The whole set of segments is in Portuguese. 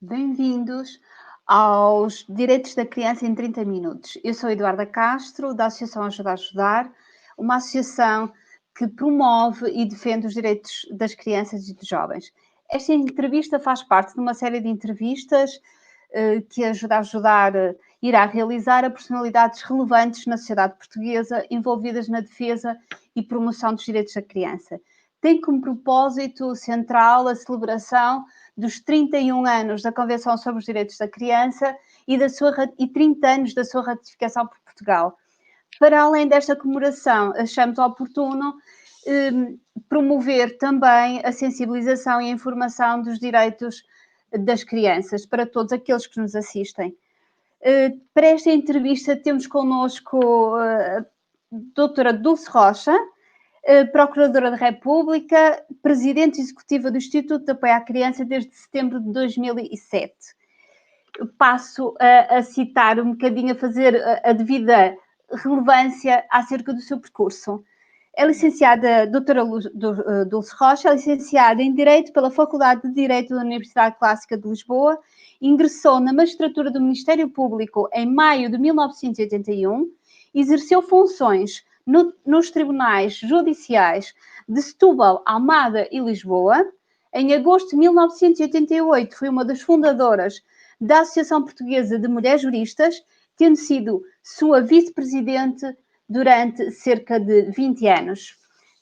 Bem-vindos aos Direitos da Criança em 30 Minutos. Eu sou Eduarda Castro, da Associação Ajuda a Ajudar, uma associação que promove e defende os direitos das crianças e dos jovens. Esta entrevista faz parte de uma série de entrevistas que Ajuda a Ajudar irá realizar a personalidades relevantes na sociedade portuguesa envolvidas na defesa e promoção dos direitos da criança. Tem como propósito central a celebração dos 31 anos da Convenção sobre os Direitos da Criança e 30 anos da sua ratificação por Portugal. Para além desta comemoração, achamos oportuno promover também a sensibilização e a informação dos direitos das crianças para todos aqueles que nos assistem. Para esta entrevista temos connosco a doutora Dulce Rocha, Procuradora da República, Presidente Executiva do Instituto de Apoio à Criança desde setembro de 2007. Passo a citar um bocadinho, a fazer a devida relevância acerca do seu percurso. É licenciada, doutora Dulce Rocha, é licenciada em Direito pela Faculdade de Direito da Universidade Clássica de Lisboa, ingressou na magistratura do Ministério Público em maio de 1981, exerceu funções nos tribunais judiciais de Setúbal, Almada e Lisboa. Em agosto de 1988 foi uma das fundadoras da Associação Portuguesa de Mulheres Juristas, tendo sido sua vice-presidente durante cerca de 20 anos.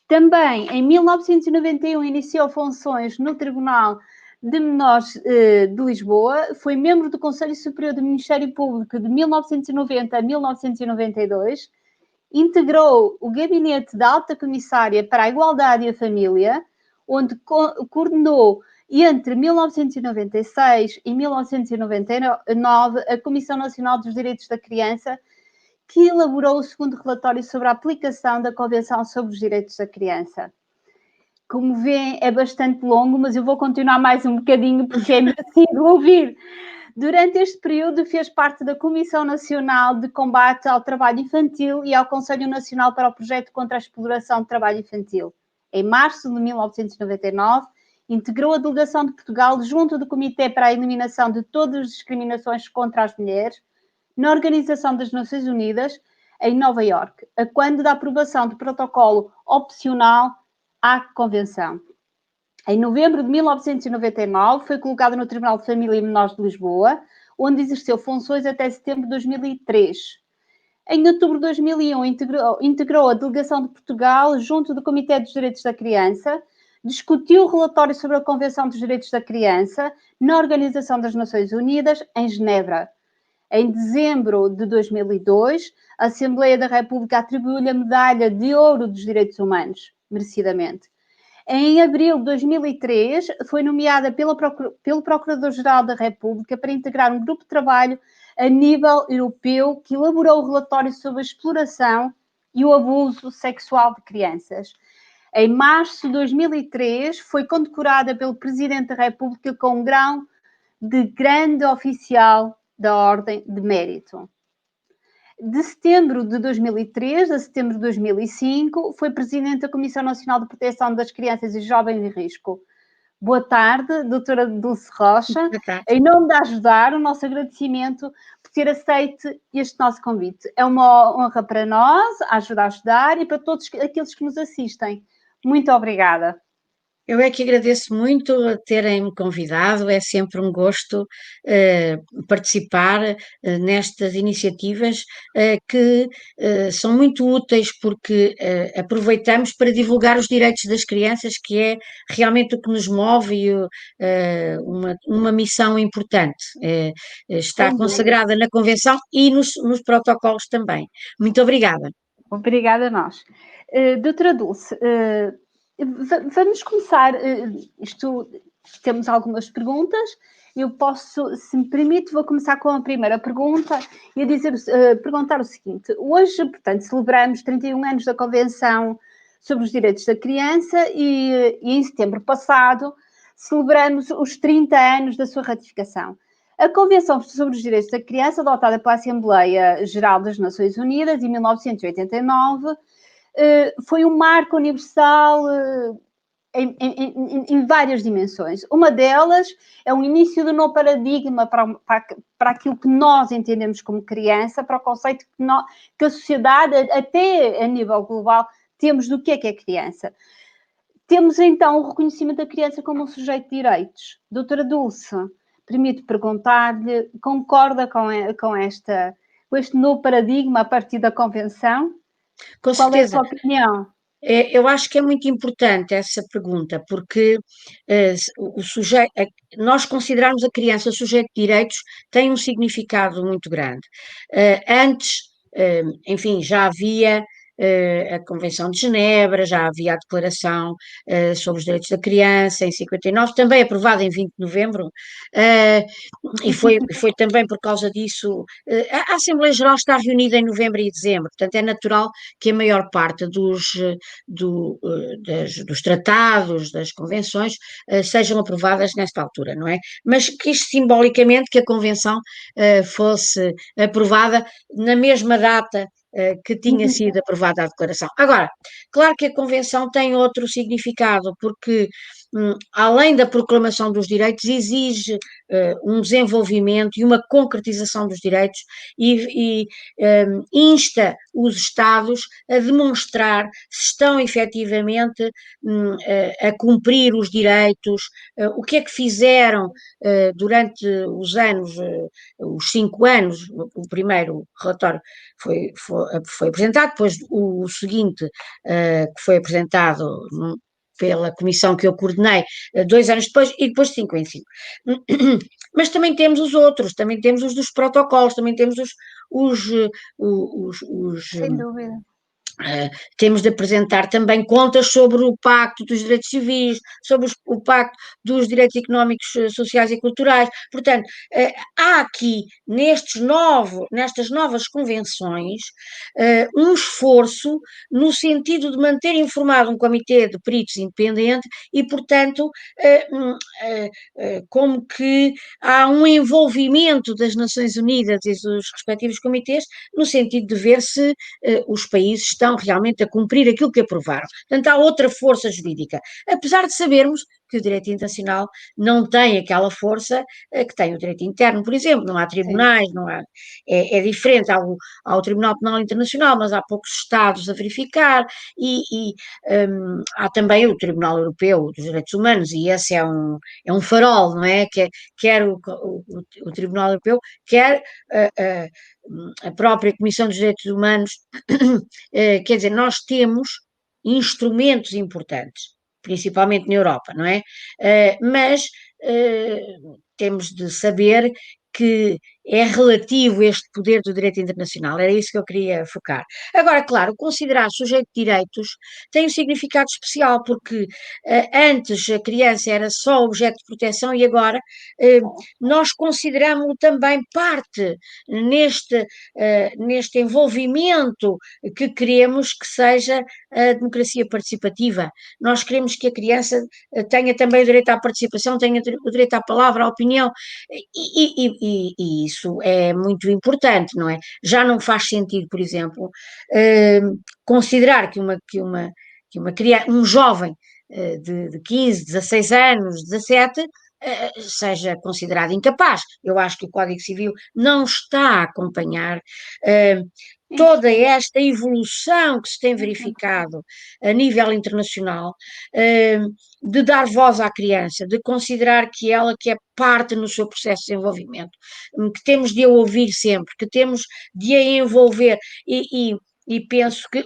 Também, em 1991, iniciou funções no Tribunal de Menores de Lisboa, foi membro do Conselho Superior do Ministério Público de 1990 a 1992, integrou o Gabinete da Alta Comissária para a Igualdade e a Família, onde coordenou entre 1996 e 1999 a Comissão Nacional dos Direitos da Criança, que elaborou o segundo relatório sobre a aplicação da Convenção sobre os Direitos da Criança. Como vêem, é bastante longo, mas eu vou continuar mais um bocadinho porque é merecido ouvir. Durante este período fez parte da Comissão Nacional de Combate ao Trabalho Infantil e ao Conselho Nacional para o Projeto contra a Exploração de Trabalho Infantil. Em março de 1999, integrou a delegação de Portugal junto do Comitê para a Eliminação de todas as discriminações contra as mulheres, na Organização das Nações Unidas, em Nova Iorque, a quando da aprovação do protocolo opcional à Convenção. Em novembro de 1999, foi colocado no Tribunal de Família e Menores de Lisboa, onde exerceu funções até setembro de 2003. Em outubro de 2001, integrou a delegação de Portugal junto do Comitê dos Direitos da Criança, discutiu o relatório sobre a Convenção dos Direitos da Criança na Organização das Nações Unidas, em Genebra. Em dezembro de 2002, a Assembleia da República atribuiu-lhe a Medalha de Ouro dos Direitos Humanos, merecidamente. Em abril de 2003, foi nomeada pelo Procurador-Geral da República para integrar um grupo de trabalho a nível europeu que elaborou o relatório sobre a exploração e o abuso sexual de crianças. Em março de 2003, foi condecorada pelo Presidente da República com um grau de grande oficial da Ordem de Mérito. De setembro de 2003 a setembro de 2005, foi Presidente da Comissão Nacional de Proteção das Crianças e Jovens em Risco. Boa tarde, doutora Dulce Rocha. Em nome de Ajudar, o nosso agradecimento por ter aceito este nosso convite. É uma honra para nós, a Ajudar e para todos aqueles que nos assistem. Muito obrigada. Eu é que agradeço muito terem-me convidado, é sempre um gosto participar nestas iniciativas que são muito úteis porque aproveitamos para divulgar os direitos das crianças, que é realmente o que nos move e uma missão importante. Está consagrada na Convenção e nos protocolos também. Muito obrigada. Obrigada a nós. Doutora Dulce, vamos começar, temos algumas perguntas, eu posso, se me permite, vou começar com a primeira pergunta e perguntar o seguinte: hoje, portanto, celebramos 31 anos da Convenção sobre os Direitos da Criança e em setembro passado celebramos os 30 anos da sua ratificação. A Convenção sobre os Direitos da Criança, adotada pela Assembleia Geral das Nações Unidas em 1989, foi um marco universal em várias dimensões. Uma delas é o início do novo paradigma para aquilo que nós entendemos como criança, para o conceito que a sociedade, até a nível global, temos do que é criança. Temos então o reconhecimento da criança como um sujeito de direitos. Doutora Dulce, permite perguntar-lhe, concorda com este novo paradigma a partir da Convenção? Com Qual é a certeza. sua opinião? Eu acho que é muito importante essa pergunta, porque o sujeito, nós considerarmos a criança sujeito de direitos tem um significado muito grande. Antes, enfim, já havia a Convenção de Genebra, já havia a Declaração sobre os Direitos da Criança em 59, também aprovada em 20 de novembro, e foi também por causa disso. A Assembleia Geral está reunida em novembro e dezembro, portanto é natural que a maior parte dos tratados, das convenções, sejam aprovadas nesta altura, não é? Mas quis simbolicamente que a convenção fosse aprovada na mesma data que tinha sido aprovada a declaração. Agora, claro que a convenção tem outro significado, porque além da proclamação dos direitos, exige um desenvolvimento e uma concretização dos direitos e insta os Estados a demonstrar se estão efetivamente a cumprir os direitos, o que é que fizeram durante os anos, os 5 anos. O primeiro relatório foi apresentado, depois o seguinte, que foi apresentado pela comissão que eu coordenei 2 anos depois, e depois de 5 em 5. Mas também temos os outros, também temos os dos protocolos, também temos os, os Sem dúvida. Temos de apresentar também contas sobre o Pacto dos Direitos Civis, sobre o Pacto dos Direitos Económicos, Sociais e Culturais. Portanto, há aqui nestas novas convenções um esforço no sentido de manter informado um comitê de peritos independente e, portanto, como que há um envolvimento das Nações Unidas e dos respectivos comitês no sentido de ver se os países estão realmente a cumprir aquilo que aprovaram. Portanto, há outra força jurídica. Apesar de sabermos que o direito internacional não tem aquela força que tem o direito interno, por exemplo, não há tribunais, não há, é diferente, há o Tribunal Penal Internacional, mas há poucos Estados a verificar, e há também o Tribunal Europeu dos Direitos Humanos, e esse é um farol, não é? Quer o Tribunal Europeu, quer a própria Comissão dos Direitos Humanos. Quer dizer, nós temos instrumentos importantes, principalmente na Europa, não é? Mas temos de saber que é relativo este poder do direito internacional, era isso que eu queria focar. Agora, claro, considerar sujeito de direitos tem um significado especial, porque antes a criança era só objeto de proteção e agora nós consideramos-lo também parte neste envolvimento que queremos que seja a democracia participativa. Nós queremos que a criança tenha também o direito à participação, tenha o direito à palavra, à opinião, e isso é muito importante, não é? Já não faz sentido, por exemplo, considerar que uma criança, um jovem de 15, 16 anos, 17, seja considerado incapaz. Eu acho que o Código Civil não está a acompanhar toda esta evolução que se tem verificado a nível internacional, de dar voz à criança, de considerar que ela que é parte no seu processo de desenvolvimento, que temos de a ouvir sempre, que temos de a envolver e penso que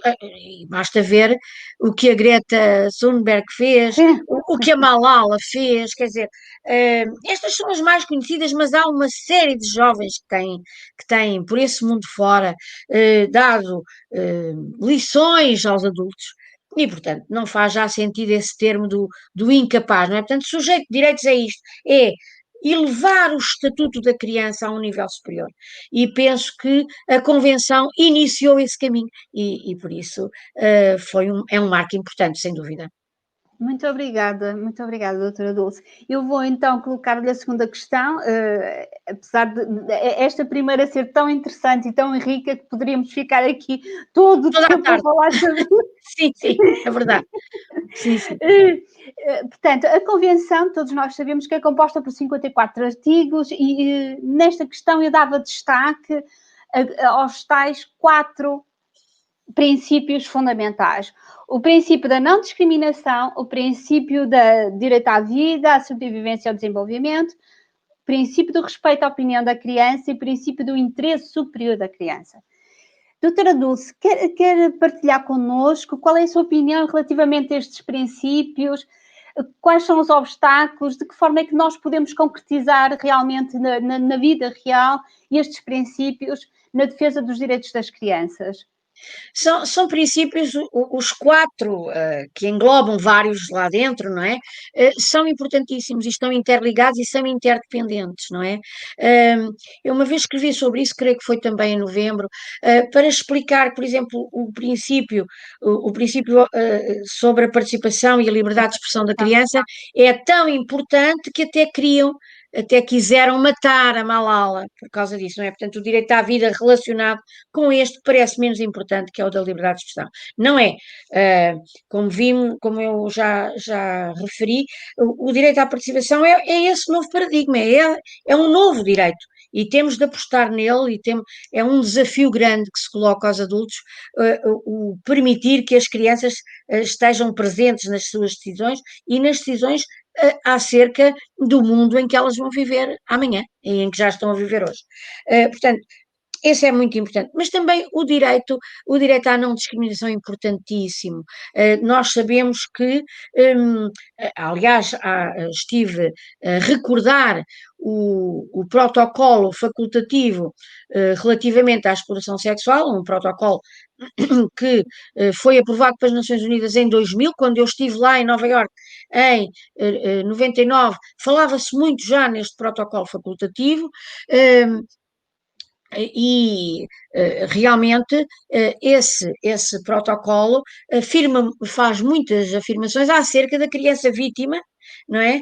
basta ver o que a Greta Thunberg fez, Sim. o que a Malala fez, quer dizer, estas são as mais conhecidas, mas há uma série de jovens que têm por esse mundo fora dado lições aos adultos. E, portanto, não faz já sentido esse termo do incapaz, não é? Portanto, sujeito de direitos é isto, é elevar o estatuto da criança a um nível superior. E penso que a Convenção iniciou esse caminho e por isso é um marco importante, sem dúvida. Muito obrigada, doutora Dulce. Eu vou então colocar-lhe a segunda questão, apesar de esta primeira ser tão interessante e tão rica que poderíamos ficar aqui todo o Toda a tempo a tarde. falar sobre Sim, sim, é verdade. Sim, sim. Portanto, a Convenção, todos nós sabemos que é composta por 54 artigos e nesta questão eu dava destaque aos tais 4 princípios fundamentais. O princípio da não discriminação, o princípio da direito à vida, à sobrevivência e ao desenvolvimento, o princípio do respeito à opinião da criança e o princípio do interesse superior da criança. Doutora Dulce, quer partilhar connosco qual é a sua opinião relativamente a estes princípios? Quais são os obstáculos? De que forma é que nós podemos concretizar realmente na vida real estes princípios na defesa dos direitos das crianças? São princípios, os 4, que englobam vários lá dentro, não é? São importantíssimos e estão interligados e são interdependentes, não é? Eu uma vez escrevi sobre isso, creio que foi também em novembro, para explicar, por exemplo, o princípio sobre a participação e a liberdade de expressão da criança é tão importante que até quiseram matar a Malala por causa disso, não é? Portanto, o direito à vida relacionado com este parece menos importante, que é o da liberdade de expressão. Não é, como eu já referi, o direito à participação é esse novo paradigma, é um novo direito. E temos de apostar nele, é um desafio grande que se coloca aos adultos, o permitir que as crianças estejam presentes nas suas decisões e nas decisões acerca do mundo em que elas vão viver amanhã e em que já estão a viver hoje. Portanto, esse é muito importante, mas também o direito à não discriminação é importantíssimo. Nós sabemos que, aliás, estive a recordar o protocolo facultativo relativamente à exploração sexual, um protocolo que foi aprovado pelas Nações Unidas em 2000, quando eu estive lá em Nova Iorque em 99, falava-se muito já neste protocolo facultativo. E realmente esse protocolo faz muitas afirmações acerca da criança vítima, não é?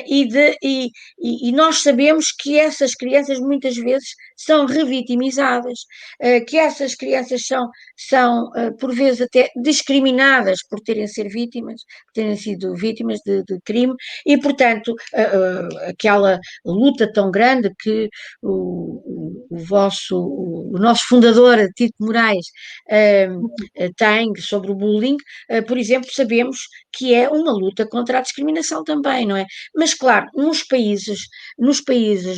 E nós sabemos que essas crianças muitas vezes são revitimizadas, que essas crianças são por vezes até discriminadas por terem sido vítimas de crime, e portanto aquela luta tão grande que o nosso fundador, Tito Moraes, tem sobre o bullying, por exemplo, sabemos que é uma luta contra a discriminação também, não é? Mas, claro, nos países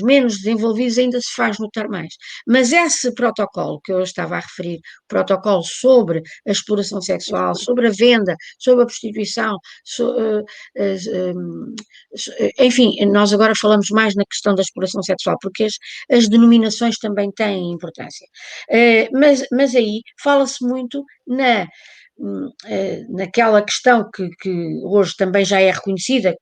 menos desenvolvidos ainda se faz notar mais. Mas esse protocolo que eu estava a referir, o protocolo sobre a exploração sexual, sobre a venda, sobre a prostituição, enfim, nós agora falamos mais na questão da exploração sexual, porque as denominações também têm importância. Mas aí fala-se muito naquela questão que hoje também já é reconhecida,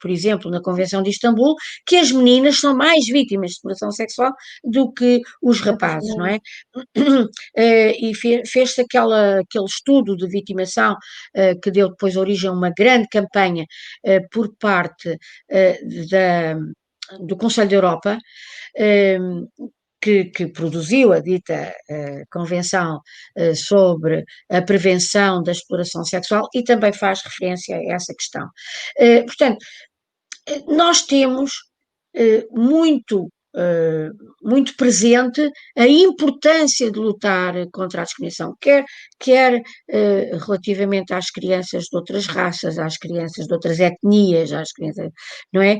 por exemplo, na Convenção de Istambul, que as meninas são mais vítimas de exploração sexual do que os rapazes, não é? E fez-se aquele estudo de vitimação que deu depois origem a uma grande campanha por parte do Conselho da Europa, que produziu a dita Convenção sobre a prevenção da exploração sexual e também faz referência a essa questão. Portanto, nós temos muito muito presente a importância de lutar contra a discriminação, quer relativamente às crianças de outras raças, às crianças de outras etnias, às crianças, não é?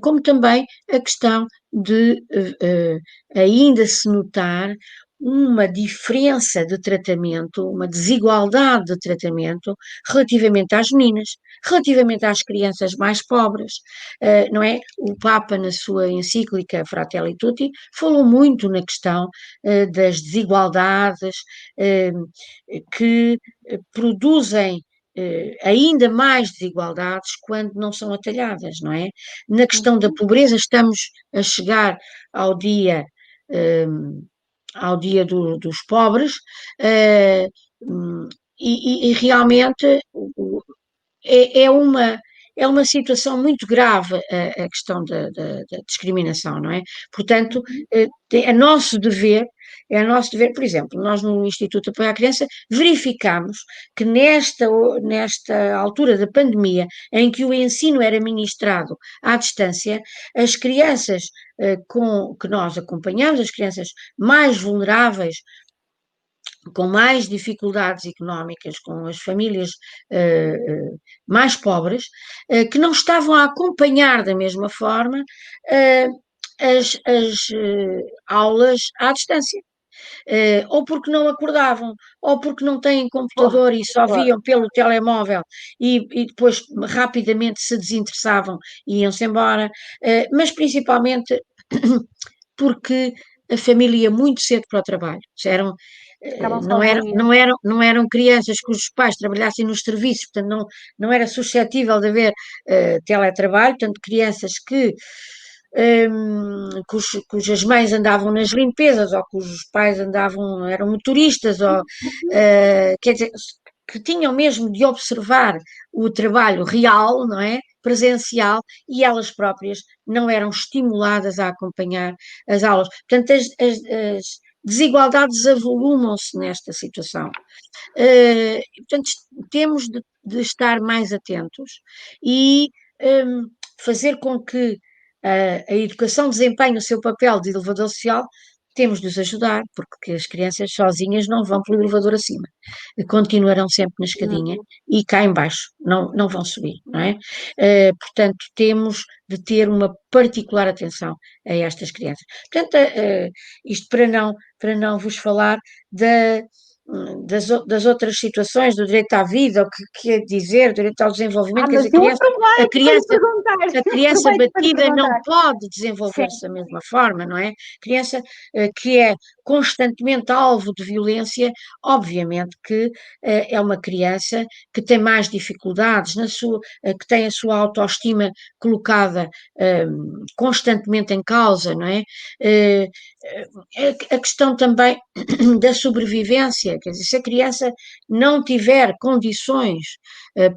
Como também a questão de ainda se notar uma diferença de tratamento, uma desigualdade de tratamento relativamente às meninas, relativamente às crianças mais pobres, não é? O Papa, na sua encíclica Fratelli Tutti, falou muito na questão das desigualdades que produzem ainda mais desigualdades quando não são atalhadas, não é? Na questão da pobreza, estamos a chegar ao dia, dos pobres, e realmente é uma situação muito grave a questão da discriminação, não é? Portanto, é nosso dever, por exemplo, nós no Instituto de Apoio à Criança verificamos que nesta altura da pandemia, em que o ensino era ministrado à distância, as crianças que nós acompanhamos, as crianças mais vulneráveis, com mais dificuldades económicas, com as famílias mais pobres, que não estavam a acompanhar da mesma forma as aulas à distância. Ou porque não acordavam, ou porque não têm computador e só viam pelo telemóvel e depois rapidamente se desinteressavam e iam-se embora, mas principalmente porque a família ia muito cedo para o trabalho. Ficavam sozinhas. Não eram crianças cujos pais trabalhassem nos serviços, portanto não era suscetível de haver teletrabalho, portanto crianças cujas mães andavam nas limpezas ou cujos pais eram motoristas, ou quer dizer, que tinham mesmo de observar o trabalho real, não é? Presencial, e elas próprias não eram estimuladas a acompanhar as aulas. Portanto, as desigualdades avolumam-se nesta situação. Portanto, temos de estar mais atentos e fazer com que a educação desempenhe o seu papel de elevador social. Temos de os ajudar, porque as crianças sozinhas não vão pelo elevador acima, continuarão sempre na escadinha e cá em baixo, não vão subir, não é? Portanto, temos de ter uma particular atenção a estas crianças. Portanto, isto para não vos falar das outras situações, do direito à vida, o que quer dizer, o direito ao desenvolvimento, quer dizer, Mas eu a aproveito para lhe criança, perguntar. a criança Aproveito para lhe batida não perguntar. pode Sim. desenvolver-se da mesma forma, não é? Criança que é constantemente alvo de violência, obviamente que é uma criança que tem mais dificuldades, que tem a sua autoestima colocada constantemente em causa, não é? A questão também da sobrevivência, quer dizer, se a criança não tiver condições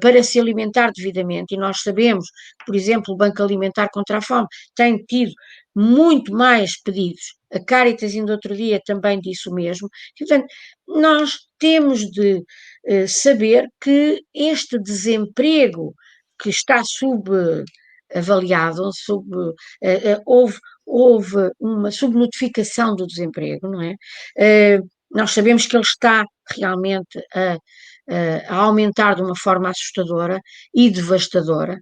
para se alimentar devidamente, e nós sabemos, por exemplo, o Banco Alimentar contra a Fome tem tido muito mais pedidos, a Caritas ainda outro dia também disse o mesmo, portanto, nós temos de saber que este desemprego que está subavaliado, houve uma subnotificação do desemprego, não é? Nós sabemos que ele está realmente a aumentar de uma forma assustadora e devastadora.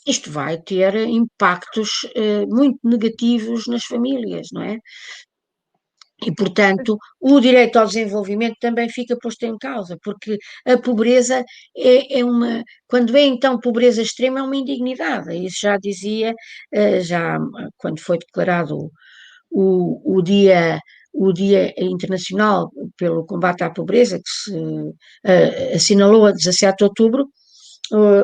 Isto vai ter impactos muito negativos nas famílias, não é? E, portanto, o direito ao desenvolvimento também fica posto em causa, porque a pobreza quando é então pobreza extrema, é uma indignidade. Isso já dizia, já quando foi declarado o Dia Internacional pelo Combate à Pobreza, que se assinalou a 17 de outubro,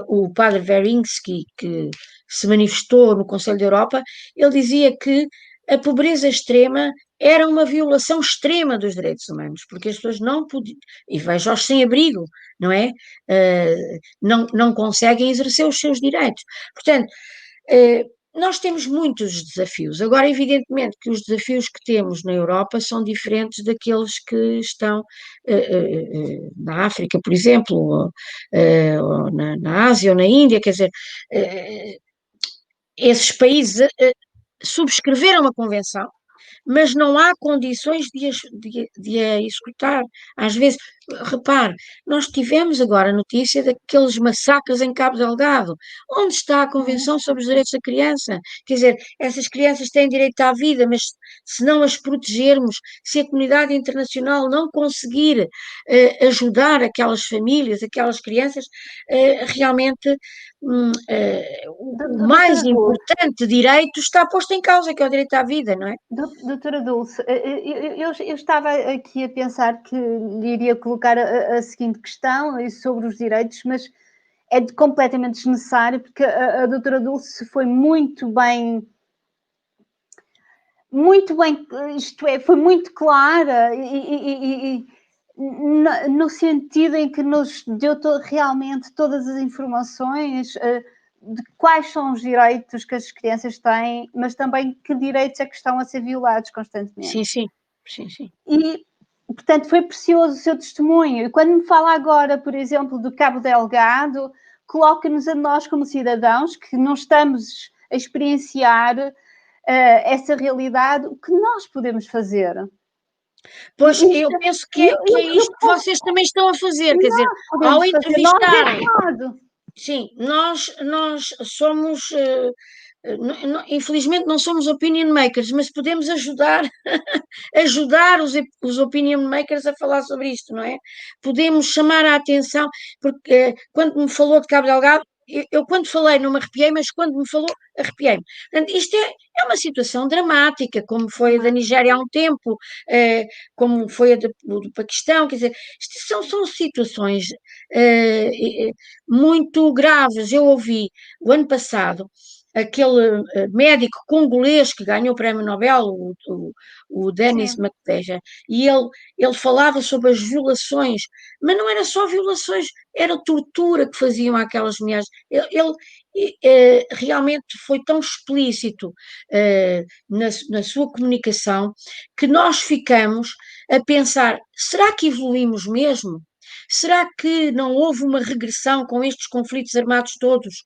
o padre Verinsky, que se manifestou no Conselho da Europa, ele dizia que a pobreza extrema era uma violação extrema dos direitos humanos, porque as pessoas não podiam, e veja os sem-abrigo, não é? Não conseguem exercer os seus direitos. Portanto, nós temos muitos desafios. Agora, evidentemente, que os desafios que temos na Europa são diferentes daqueles que estão na África, por exemplo, ou na Ásia ou na Índia, quer dizer, esses países subscreveram a convenção, mas não há condições de a executar. Às vezes, repare, nós tivemos agora a notícia daqueles massacres em Cabo Delgado. Onde está a Convenção sobre os Direitos da Criança? Quer dizer, essas crianças têm direito à vida, mas se não as protegermos, se a comunidade internacional não conseguir ajudar aquelas famílias, aquelas crianças, realmente o mais Doutora Dulce, importante direito está posto em causa, que é o direito à vida, não é? doutora Dulce, eu estava aqui a pensar que lhe iria colocar a seguinte questão sobre os direitos, mas é completamente desnecessário, porque a doutora Dulce foi muito bem, isto é, foi muito clara no sentido em que nos deu realmente todas as informações de quais são os direitos que as crianças têm, mas também que direitos é que estão a ser violados constantemente. Sim, sim, sim, sim. E, portanto, foi precioso o seu testemunho. E quando me fala agora, por exemplo, do Cabo Delgado, coloca-nos a nós como cidadãos que não estamos a experienciar essa realidade, o que nós podemos fazer. Pois eu penso que é isto que vocês também estão a fazer, quer dizer, Nós ao podemos fazer, nós entrevistarem, deste lado. sim, nós somos, infelizmente não somos opinion makers, mas podemos ajudar os opinion makers a falar sobre isto, não é? Podemos chamar a atenção, porque quando me falou de Cabo Delgado, eu quando falei não me arrepiei, mas quando me falou, arrepiei-me. Portanto, isto é uma situação dramática, como foi a da Nigéria há um tempo, como foi a do Paquistão, quer dizer, isto são situações muito graves. Eu ouvi o ano passado aquele médico congolês que ganhou o prémio Nobel, o Denis Sim. Mukwege, e ele falava sobre as violações, mas não era só violações, era tortura que faziam àquelas mulheres. Ele realmente foi tão explícito na sua comunicação que nós ficamos a pensar: será que evoluímos mesmo? Será que não houve uma regressão com estes conflitos armados todos?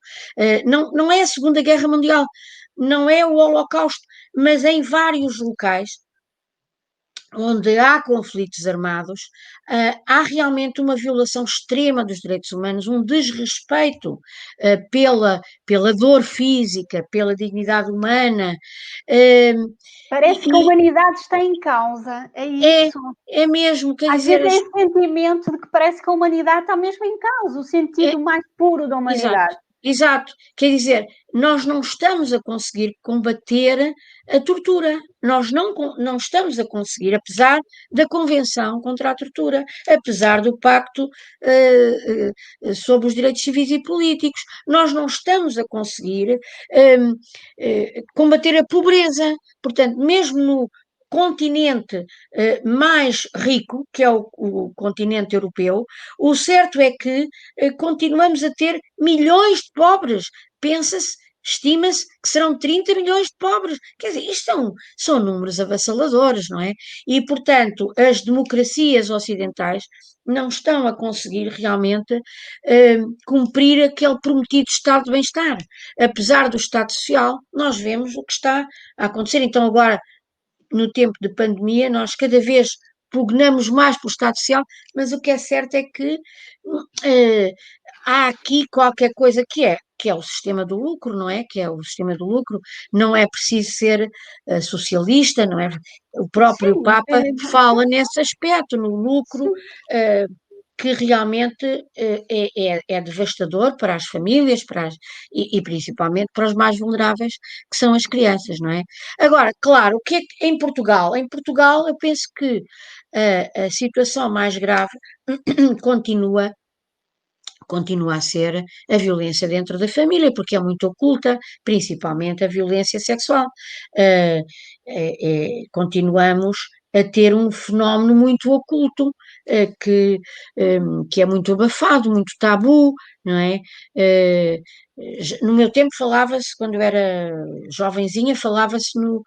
Não é a Segunda Guerra Mundial, não é o Holocausto, mas em vários locais onde há conflitos armados, há realmente uma violação extrema dos direitos humanos, um desrespeito pela dor física, pela dignidade humana. Parece que a humanidade está em causa, é isso. É mesmo, quer Às dizer, vezes é esse sentimento de que parece que a humanidade está mesmo em causa, o é, sentido mais puro da exato, humanidade. exato. Quer dizer, nós não estamos a conseguir combater a tortura. Nós não estamos a conseguir, apesar da Convenção contra a Tortura, apesar do Pacto sobre os Direitos Civis e Políticos, nós não estamos a conseguir combater a pobreza. Portanto, mesmo no continente mais rico, que é o continente europeu, o certo é que continuamos a ter milhões de pobres. Pensa-se, estima-se que serão 30 milhões de pobres. Quer dizer, isto são números avassaladores, não é? E, portanto, as democracias ocidentais não estão a conseguir realmente cumprir aquele prometido estado de bem-estar. Apesar do Estado Social, nós vemos o que está a acontecer. Então, agora, no tempo de pandemia, nós cada vez pugnamos mais pelo Estado Social, mas o que é certo é que eh, há aqui qualquer coisa que é o sistema do lucro, não é? Que é o sistema do lucro, não é preciso ser socialista, não é? O próprio Sim, Papa fala nesse aspecto, no lucro, sim. eh, que realmente é devastador para as famílias e principalmente para os mais vulneráveis, que são as crianças, não é? Agora, claro, o que é que em Portugal? Em Portugal, eu penso que a situação mais grave continua a ser a violência dentro da família, porque é muito oculta, principalmente a violência sexual. Uh, Continuamos a ter um fenómeno muito oculto, que é muito abafado, muito tabu, não é? No meu tempo falava-se, quando eu era jovenzinha, falava-se no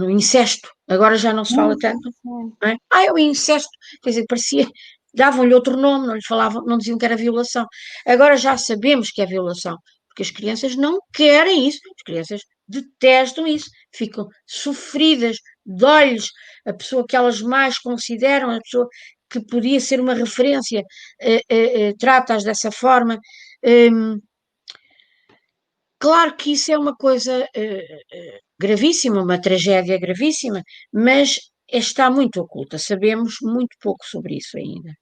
incesto, agora já não se fala tanto, não é? É o incesto, quer dizer, parecia, davam-lhe outro nome, não lhe falavam, não diziam que era violação. Agora já sabemos que é violação, porque as crianças não querem isso, as crianças detestam isso, ficam sofridas, dói-lhes a pessoa que elas mais consideram, a pessoa que podia ser uma referência, trata-as dessa forma. Claro que isso é uma coisa gravíssima, uma tragédia gravíssima, mas está muito oculta, sabemos muito pouco sobre isso ainda.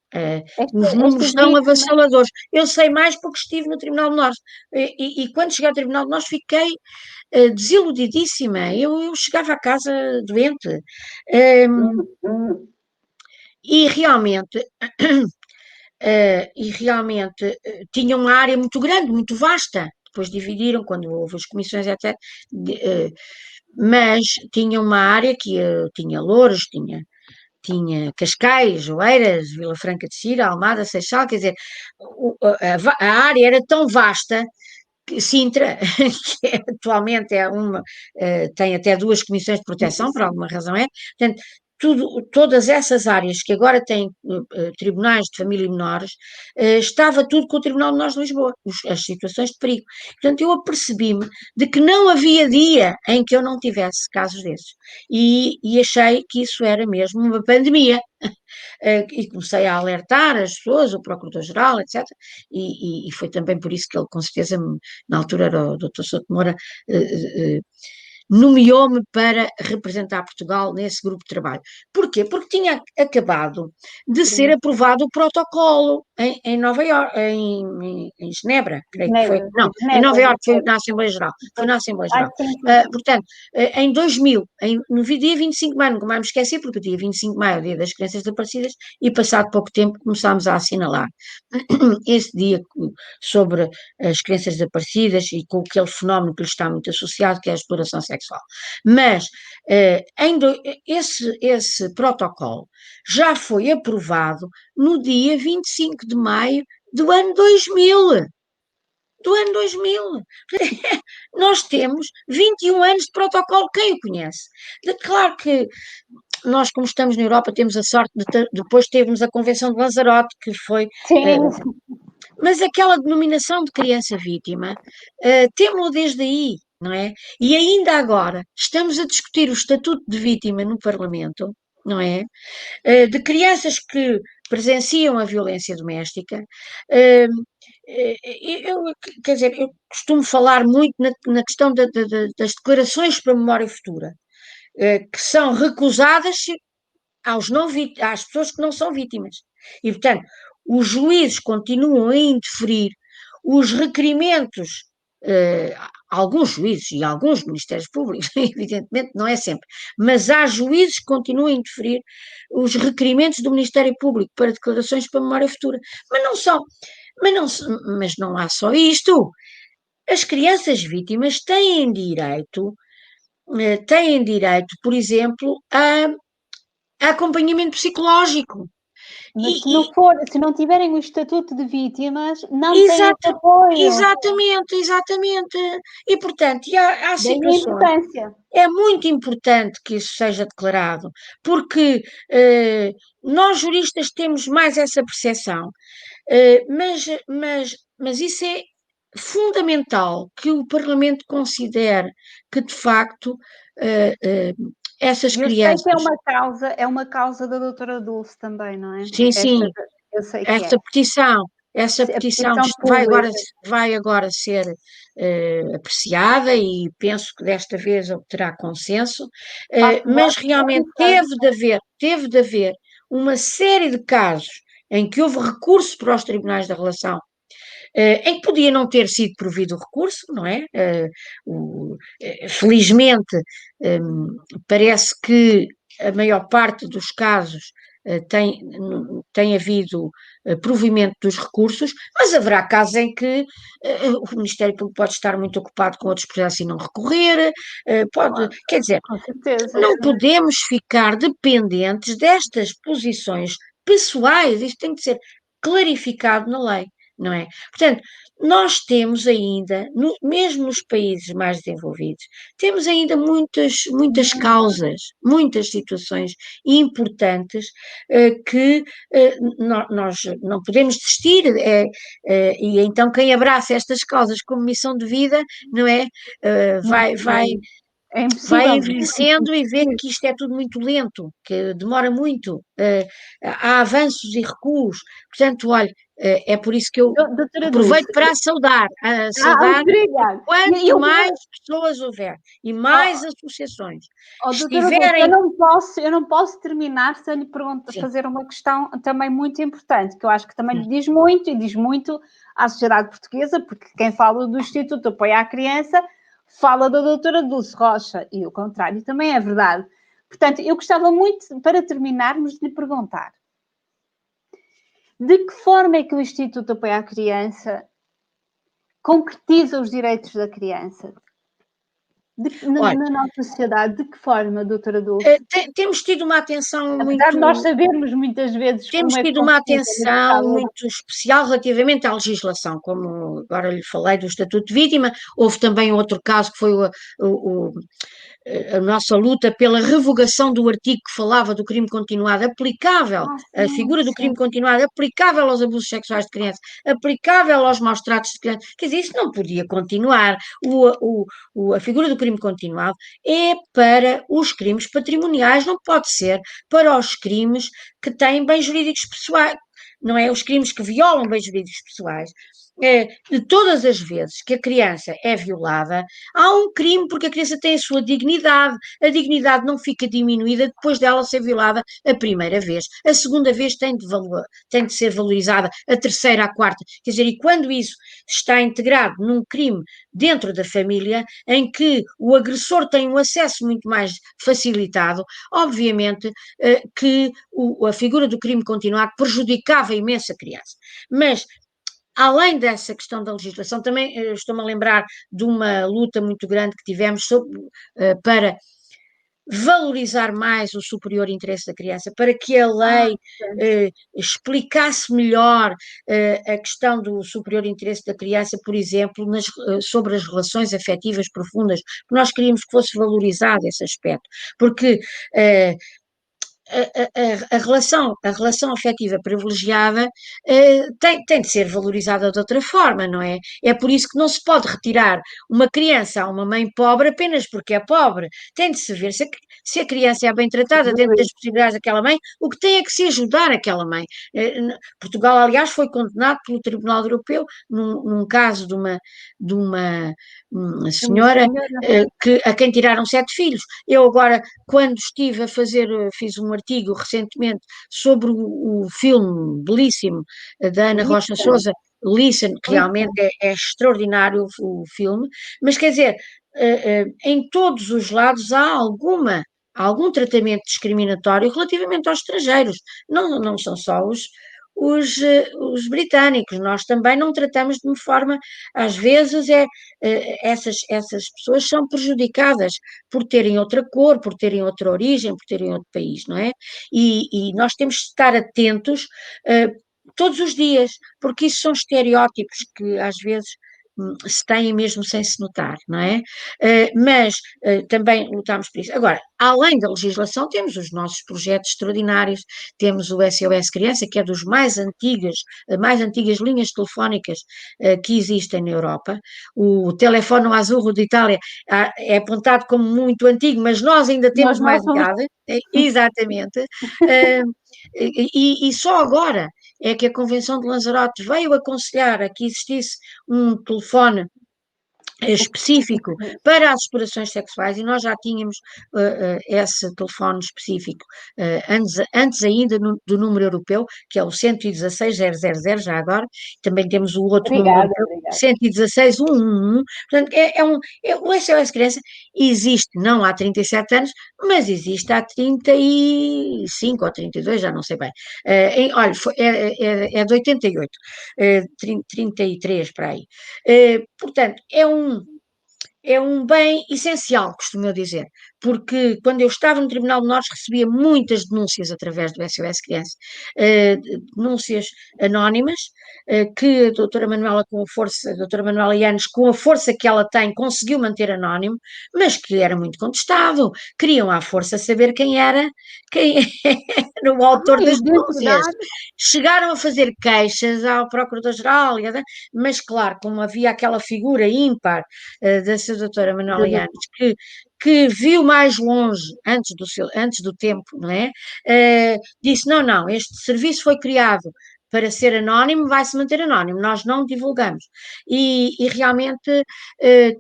Os números Estas são vítimas, avassaladores. Eu sei mais porque estive no Tribunal de Norte e quando cheguei ao Tribunal de Norte fiquei desiludidíssima. Eu chegava a casa doente. E realmente, tinha uma área muito grande, muito vasta. Depois dividiram quando houve as comissões, etc. Mas tinha uma área que tinha louros, tinha tinha Cascais, Oeiras, Vila Franca de Xira, Almada, Seixal, quer dizer, a área era tão vasta que Sintra, que atualmente tem até duas comissões de proteção, por alguma razão portanto, todas essas áreas que agora têm tribunais de família e menores, estava tudo com o Tribunal de Menores de Lisboa, as situações de perigo. Portanto, eu apercebi-me de que não havia dia em que eu não tivesse casos desses. E achei que isso era mesmo uma pandemia. E comecei a alertar as pessoas, o Procurador-Geral, etc. E foi também por isso que ele, com certeza, na altura era o Dr. Souto Moura, nomeou-me para representar Portugal nesse grupo de trabalho. Porquê? Porque tinha acabado de ser aprovado o protocolo em Nova Iorque, em Genebra, creio que foi. Não, em Nova Iorque foi na Assembleia Geral. Foi na Assembleia Geral. Portanto, em 2000, no dia 25 de maio, nunca mais me esqueci, porque o dia 25 de maio é o dia das crianças desaparecidas, e passado pouco tempo começámos a assinalar esse dia sobre as crianças desaparecidas e com aquele fenómeno que lhe está muito associado, que é a exploração sexual. Mas esse protocolo já foi aprovado no dia 25 de maio do ano 2000. Do ano 2000. Nós temos 21 anos de protocolo, quem o conhece? Claro que nós, como estamos na Europa, temos a sorte de depois termos a Convenção de Lanzarote, que foi... mas aquela denominação de criança vítima, temos-lo desde aí, não é? E ainda agora estamos a discutir o estatuto de vítima no Parlamento, não é? De crianças que presenciam a violência doméstica. Quer dizer, eu costumo falar muito na questão das declarações para a memória futura, que são recusadas às pessoas que não são vítimas. E, portanto, os juízes continuam a indeferir os requerimentos, alguns juízes e alguns ministérios públicos, evidentemente, não é sempre, mas há juízes que continuam a indeferir os requerimentos do Ministério Público para declarações para memória futura. Mas não há só isto. As crianças vítimas têm direito, por exemplo, a acompanhamento psicológico. Mas se não tiverem o estatuto de vítimas, não têm esse Exato, apoio. exatamente. E, portanto, há Daí a situações. importância. É muito importante que isso seja declarado, porque nós juristas temos mais essa percepção, mas isso é fundamental que o Parlamento considere que, de facto, essas Eu sei que crianças. é uma causa da doutora Dulce também, não é? Sim, sim. Eu sei que é. Essa A petição petição pública. vai agora ser apreciada e penso que desta vez obterá consenso, Faço mas votos realmente teve de haver uma série de casos em que houve recurso para os tribunais da relação, em que podia não ter sido provido o recurso, não é? Felizmente, parece que a maior parte dos casos tem havido provimento dos recursos, mas haverá casos em que o Ministério Público pode estar muito ocupado com outros processos e não recorrer, Claro, quer dizer, com certeza. não podemos ficar dependentes destas posições pessoais, isto tem de ser clarificado na lei, não é? Portanto, nós temos ainda, mesmo nos países mais desenvolvidos, temos ainda muitas causas, muitas situações importantes que nós não podemos desistir, e então quem abraça estas causas como missão de vida, não é? É Vai impossível. envelhecendo e vê que isto é tudo muito lento, que demora muito, há avanços e recuos. Portanto, olha, é por isso que eu Doutora aproveito Dulce. para saudar Obrigada. quanto mais pessoas houver e mais associações Doutora Dulce, estiverem. eu não posso terminar sem lhe Sim, fazer uma questão também muito importante, que eu acho que também lhe diz muito e diz muito à sociedade portuguesa, porque quem fala do Instituto de Apoio à Criança fala da doutora Dulce Rocha, e o contrário também é verdade. Portanto, eu gostava muito, para terminarmos, de lhe perguntar de que forma é que o Instituto de Apoio à Criança concretiza os direitos da criança? Olha, na nossa sociedade, de que forma, doutora Dulce? temos tido uma atenção Apesar de nós muito. sabermos muitas vezes Temos como é que tido uma funciona neste atenção caso. muito especial relativamente à legislação, como agora lhe falei do Estatuto de Vítima. Houve também outro caso que foi o, a nossa luta pela revogação do artigo que falava do crime continuado aplicável, a Sim, figura do sim. crime continuado aplicável aos abusos sexuais de crianças, aplicável aos maus tratos de crianças. Quer dizer, isso não podia continuar. A figura do crime continuado é para os crimes patrimoniais, não pode ser para os crimes que têm bens jurídicos pessoais, não é? Os crimes que violam bens jurídicos pessoais. De todas as vezes que a criança é violada, há um crime porque a criança tem a sua dignidade. A dignidade não fica diminuída depois dela ser violada a primeira vez. A segunda vez tem de ser valorizada, a terceira, a quarta. Quer dizer, e quando isso está integrado num crime dentro da família, em que o agressor tem um acesso muito mais facilitado, obviamente que a figura do crime continuado prejudicava imenso a criança. Mas além dessa questão da legislação, também estou-me a lembrar de uma luta muito grande que tivemos para valorizar mais o superior interesse da criança, para que a lei explicasse melhor a questão do superior interesse da criança, por exemplo, sobre as relações afetivas profundas, porque nós queríamos que fosse valorizado esse aspecto, porque a relação afetiva privilegiada tem de ser valorizada de outra forma, não é? É por isso que não se pode retirar uma criança a uma mãe pobre apenas porque é pobre. Tem de se ver se a criança é bem tratada dentro das possibilidades daquela mãe, o que tem é que se ajudar aquela mãe. Portugal, aliás, foi condenado pelo Tribunal Europeu num caso de uma senhora a quem tiraram 7 filhos. Eu agora, quando estive a fazer, fiz um artigo recentemente sobre o filme belíssimo da Ana Rocha Souza, Listen, realmente é extraordinário o filme, mas quer dizer, em todos os lados há algum tratamento discriminatório relativamente aos estrangeiros, não são só os britânicos, nós também não tratamos de uma forma, às vezes essas pessoas são prejudicadas por terem outra cor, por terem outra origem, por terem outro país, não é? E nós temos de estar atentos todos os dias, porque isso são estereótipos que às vezes se têm mesmo sem se notar, não é? Mas também lutamos por isso. Agora, além da legislação, temos os nossos projetos extraordinários, temos o SOS Criança, que é dos mais antigas linhas telefónicas que existem na Europa. O Telefono Azzurro de Itália é apontado como muito antigo, mas nós ainda temos Nós não mais somos. idade, exatamente. Uh, e só agora é que a Convenção de Lanzarote veio aconselhar a que existisse um telefone específico para as explorações sexuais e nós já tínhamos esse telefone específico antes ainda do número europeu, que é o 116 000, já agora, também temos o outro número Obrigada, europeu, obrigada. 116 111, portanto o SOS Criança existe não há 37 anos, mas existe há 35 ou 32, já não sei bem. Olha, é de 88, 33 para aí. Portanto, é um bem essencial, costumo eu dizer, porque quando eu estava no Tribunal de Menores recebia muitas denúncias através do SOS Criança, denúncias anónimas, que a doutora Manuela a doutora Manuela Yanes, com a força que ela tem, conseguiu manter anónimo, mas que era muito contestado, queriam à força saber quem era o autor das denúncias. Identidade. Chegaram a fazer queixas ao Procurador-Geral, mas claro, como havia aquela figura ímpar da sua doutora Manuela Yanes, que viu mais longe antes do tempo, não é? Disse, não, este serviço foi criado para ser anónimo, vai-se manter anónimo, nós não divulgamos. E realmente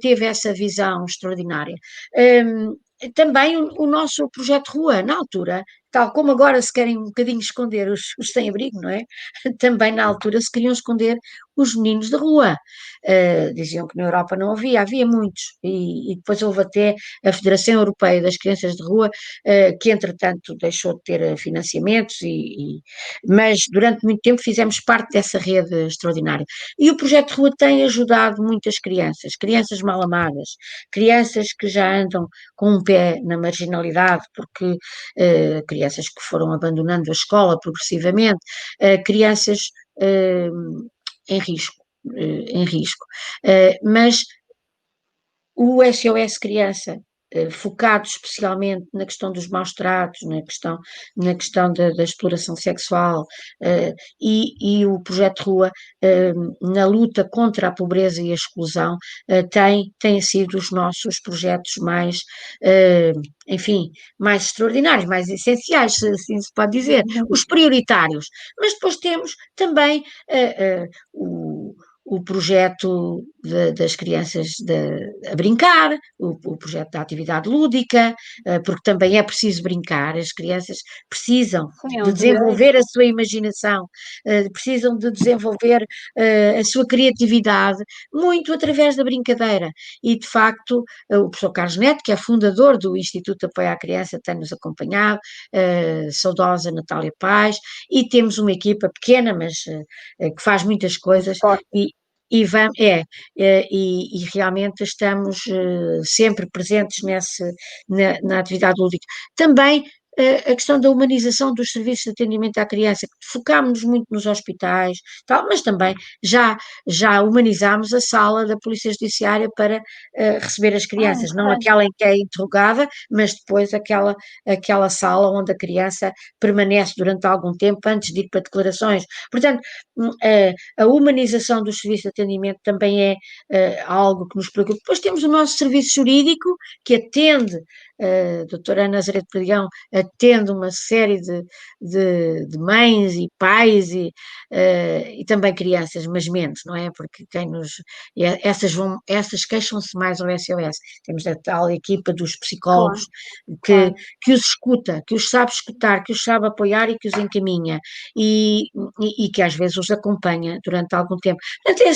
teve essa visão extraordinária. Também o nosso projeto Rua, na altura, tal como agora se querem um bocadinho esconder os sem-abrigo, não é? Também na altura se queriam esconder os meninos da rua. Diziam que na Europa não havia muitos, e depois houve até a Federação Europeia das Crianças de Rua, que entretanto deixou de ter financiamentos, mas durante muito tempo fizemos parte dessa rede extraordinária. E o projeto de Rua tem ajudado muitas crianças, crianças mal amadas, crianças que já andam com um pé na marginalidade, porque crianças que foram abandonando a escola progressivamente, crianças eh, em risco, em risco. Mas o SOS Criança, focado especialmente na questão dos maus tratos, na questão da exploração sexual, e o Projeto Rua, na luta contra a pobreza e a exclusão, têm sido os nossos projetos mais, enfim, mais extraordinários, mais essenciais, se assim se pode dizer, os prioritários. Mas depois temos também o projeto das crianças a brincar, o projeto da atividade lúdica, porque também é preciso brincar, as crianças precisam Sim, é de um direito. desenvolver a sua imaginação, precisam de desenvolver a sua criatividade, muito através da brincadeira. E, de facto, o professor Carlos Neto, que é fundador do Instituto de Apoio à Criança, tem-nos acompanhado, saudosa Natália Paz, e temos uma equipa pequena, mas que faz muitas coisas, Forte. e realmente estamos sempre presentes na atividade lúdica. Também a questão da humanização dos serviços de atendimento à criança, que focámos muito nos hospitais, tal, mas também já humanizámos a sala da Polícia Judiciária para receber as crianças, não Interessante. aquela em que é interrogada, mas depois aquela sala onde a criança permanece durante algum tempo antes de ir para declarações. Portanto, a humanização dos serviços de atendimento também é algo que nos preocupa. Depois temos o nosso serviço jurídico, que atende, a doutora Ana Nazaré de Perdigão atende uma série de mães e pais e também crianças, mas menos, não é? Porque essas queixam-se mais ao SOS. Temos a tal equipa dos psicólogos Claro, que, claro. que os escuta, que os sabe escutar, que os sabe apoiar e que os encaminha. E que às vezes os acompanha durante algum tempo. Portanto,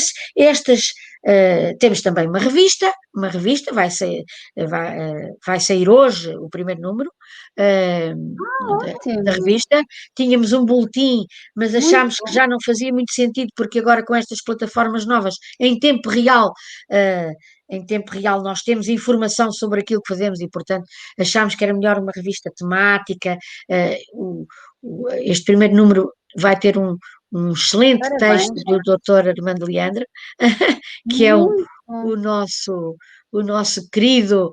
temos também uma revista vai sair hoje o primeiro número da Ótimo. revista. Tínhamos um boletim, mas Muito achámos que bom. já não fazia muito sentido, porque agora com estas plataformas novas, em tempo real, uh, em tempo real nós temos informação sobre aquilo que fazemos e, portanto, achámos que era melhor uma revista temática. Este primeiro número vai ter um excelente texto Parabéns. do Dr. Armando Leandro, que é Muito bom. o nosso, o nosso querido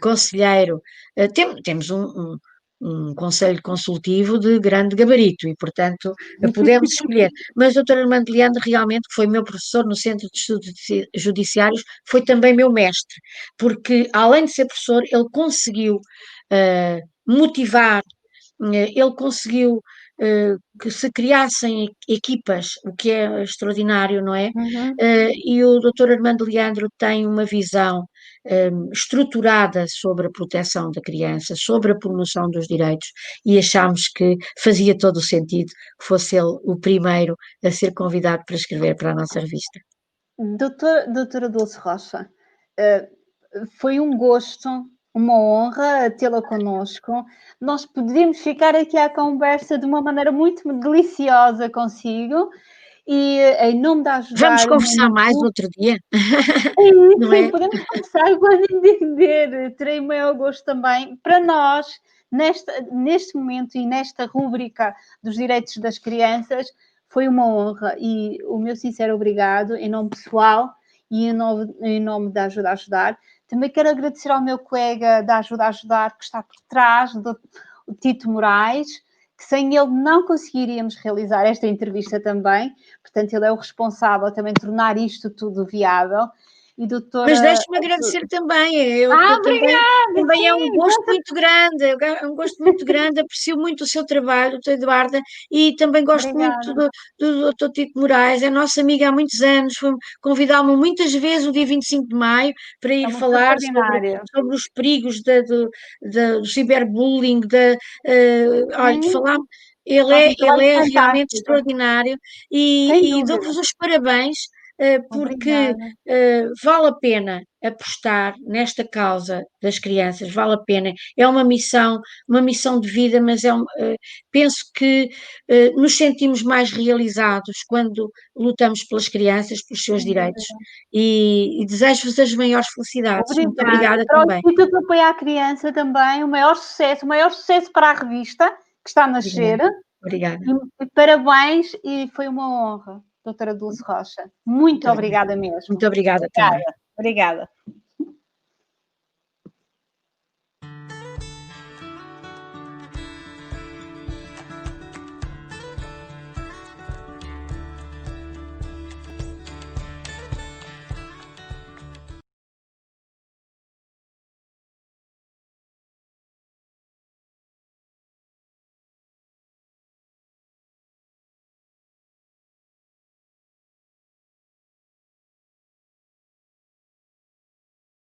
conselheiro. Temos um conselho consultivo de grande gabarito e, portanto, podemos escolher. Mas o Dr. Armando Leandro, realmente, que foi meu professor no Centro de Estudos Judiciários, foi também meu mestre, porque, além de ser professor, ele conseguiu motivar, ele conseguiu que se criassem equipas, o que é extraordinário, não é? Uhum. E o Dr. Armando Leandro tem uma visão estruturada sobre a proteção da criança, sobre a promoção dos direitos, e achámos que fazia todo o sentido que fosse ele o primeiro a ser convidado para escrever para a nossa revista. Doutora Dulce Rocha, eh, foi um gosto, uma honra tê-la connosco. Nós poderíamos ficar aqui à conversa de uma maneira muito deliciosa consigo e, em nome de Vamos ajudar o conversar mundo. mais outro dia, É não isso, é? podemos conversar quando entender. Terei o maior gosto também. Para nós, neste momento e nesta rúbrica dos direitos das crianças, foi uma honra e o meu sincero obrigado em nome pessoal e em nome da Ajuda a Ajudar. Também quero agradecer ao meu colega da Ajuda a Ajudar, que está por trás, o Tito Moraes, que sem ele não conseguiríamos realizar esta entrevista também. Portanto, ele é o responsável também de tornar isto tudo viável. e doutora... Mas deixe-me agradecer também, eu Obrigada, também é um sim! gosto muito grande, é um gosto muito grande, aprecio muito o seu trabalho, doutora Eduarda, e também gosto muito Obrigada. do doutor Tito Moraes, é nosso amigo há muitos anos, convidá-lo muitas vezes o dia 25 de maio para É ir uma pessoa falar extraordinária. sobre os perigos do ciberbullying, olha, de Sim, falar, faz um ele trabalho é realmente fantástico, extraordinário sem e dúvida. dou-vos os parabéns, porque Obrigada. vale a pena apostar nesta causa das crianças, vale a pena. É uma missão de vida, mas penso que nos sentimos mais realizados quando lutamos pelas crianças, pelos seus Sem direitos. dúvida. E desejo-vos as maiores felicidades. Muito Obrigada. obrigada Para o também. Instituto de Apoio à Criança também, o maior sucesso para a revista, que está a Obrigada. nascer. Obrigada. E parabéns, e foi uma honra, doutora Dulce Rocha. Muito Muito obrigada. obrigada mesmo. Muito obrigada também. Obrigada. Obrigada.